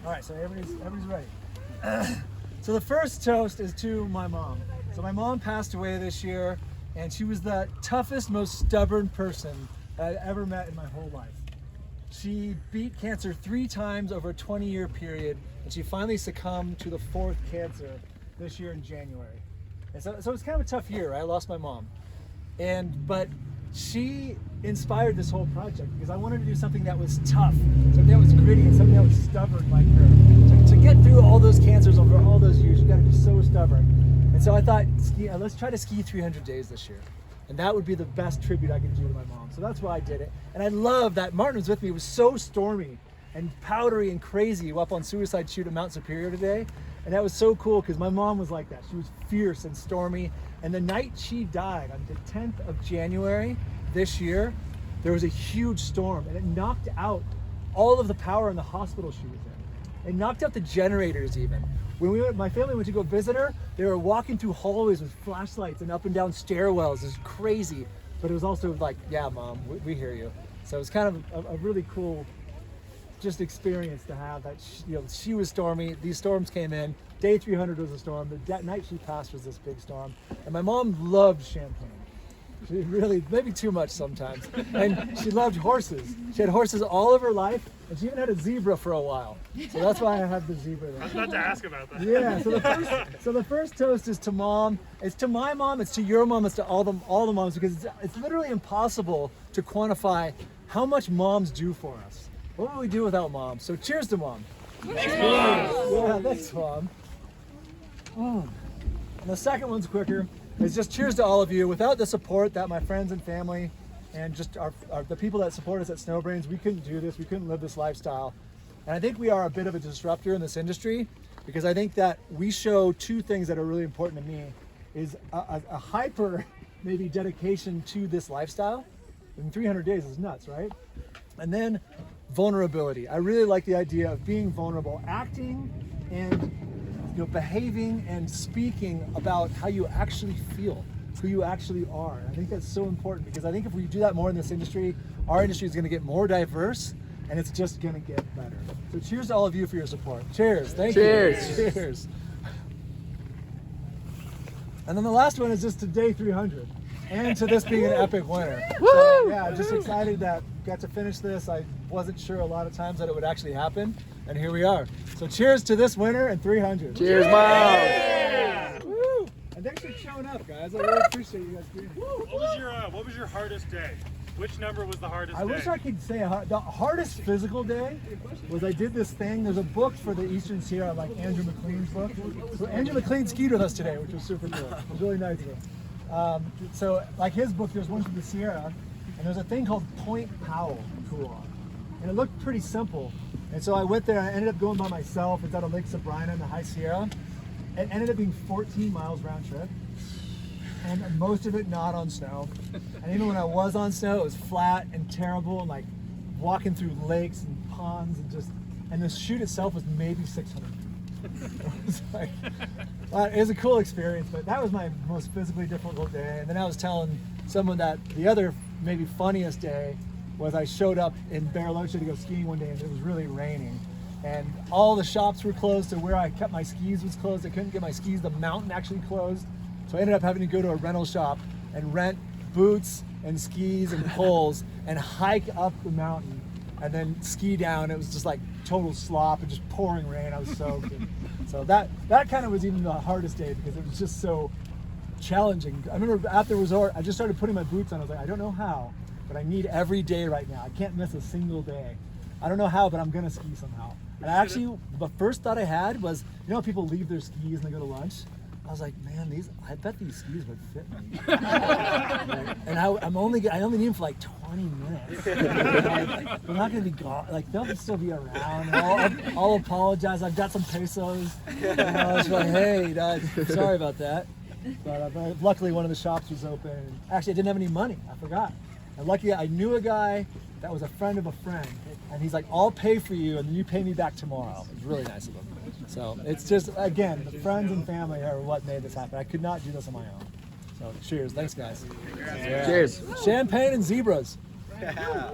All right, so everybody's ready. So the first toast is to my mom. So my mom passed away this year, and she was the toughest, most stubborn person I'd ever met in my whole life. She beat cancer 3 times over a 20-year period, and she finally succumbed to the 4th cancer this year in January. And so it's kind of a tough year, right? I lost my mom. But she inspired this whole project because I wanted to do something that was tough, something that was gritty, and something that was stubborn like her. To get through all those cancers over all those years, you gotta be so stubborn. And so I thought, let's try to ski 300 days this year. And that would be the best tribute I could do to my mom. So that's why I did it. And I love that Martin was with me. It was so stormy and powdery and crazy up on Suicide Chute at Mount Superior today. And that was so cool because my mom was like that. She was fierce and stormy. And the night she died, on the 10th of January this year, there was a huge storm and it knocked out all of the power in the hospital she was in. It knocked out the generators even. When my family went to go visit her, they were walking through hallways with flashlights and up and down stairwells. It was crazy, but it was also like, yeah, Mom, we hear you. So it was kind of a really cool just experience to have that. She was stormy. These storms came in. Day 300 was a storm. That night she passed was this big storm. And my mom loved champagne. She really, maybe too much sometimes. And she loved horses. She had horses all of her life, and she even had a zebra for a while. So that's why I have the zebra there. I was about to ask about that. Yeah, so the first toast is to Mom. It's to my mom, it's to your mom, it's to all the moms, because it's literally impossible to quantify how much moms do for us. What would we do without Mom? So cheers to Mom. Thanks, Mom. Yeah, thanks, Mom. And the second one's quicker. It's just cheers to all of you. Without the support that my friends and family and just the people that support us at SnowBrains, we couldn't do this. We couldn't live this lifestyle. And I think we are a bit of a disruptor in this industry because I think that we show 2 things that are really important to me is a hyper maybe dedication to this lifestyle. And 300 days is nuts, right? And then vulnerability. I really like the idea of being vulnerable, acting and behaving and speaking about how you actually feel, who you actually are. And I think that's so important because I think if we do that more in this industry, our industry is going to get more diverse and it's just going to get better. So cheers to all of you for your support. Cheers. Thank you. Cheers. And then the last one is just to day 300 and to this being an epic winter. So, yeah, just excited that got to finish this. I wasn't sure a lot of times that it would actually happen. And here we are. So cheers to this winter and 300. Cheers, Mom. Yeah. Woo! And thanks for showing up, guys. I really appreciate you guys being here. What was your hardest day? Which number was the hardest day? I wish I could say the hardest physical day was I did this thing. There's a book for the Eastern Sierra, like Andrew McLean's book. So Andrew McLean skied with us today, which was super cool. It was really nice of him. So like his book, there's one from the Sierra, and there's a thing called Point Powell cool-off. And it looked pretty simple. And so I went there, I ended up going by myself. It's out of Lake Sabrina in the High Sierra. It ended up being 14 miles round trip. And most of it not on snow. And even when I was on snow, it was flat and terrible, and like walking through lakes and ponds and the chute itself was maybe 600 feet. It was like, it was a cool experience, but that was my most physically difficult day. And then I was telling someone that the other maybe funniest day was I showed up in Bariloche to go skiing one day and it was really raining. And all the shops were closed, so where I kept my skis was closed. I couldn't get my skis, the mountain actually closed. So I ended up having to go to a rental shop and rent boots and skis and poles and hike up the mountain and then ski down. It was just like total slop and just pouring rain. I was soaked. So that kind of was even the hardest day because it was just so challenging. I remember at the resort, I just started putting my boots on. I was like, I don't know how, but I need every day right now. I can't miss a single day. I don't know how, but I'm gonna ski somehow. And actually, the first thought I had was, you know how people leave their skis and they go to lunch? I was like, man, I bet these skis would fit me. And I only need them for like 20 minutes. They're not gonna be gone. Like they'll still be around. I'll apologize. I've got some pesos. And I was like, hey, sorry about that. But luckily, one of the shops was open. Actually, I didn't have any money. I forgot. And luckily, I knew a guy that was a friend of a friend, and he's like, I'll pay for you, and then you pay me back tomorrow. It was really nice of him. So it's just, again, the friends and family are what made this happen. I could not do this on my own. So cheers. Thanks, guys. Yeah. Cheers. Champagne and zebras. Yeah.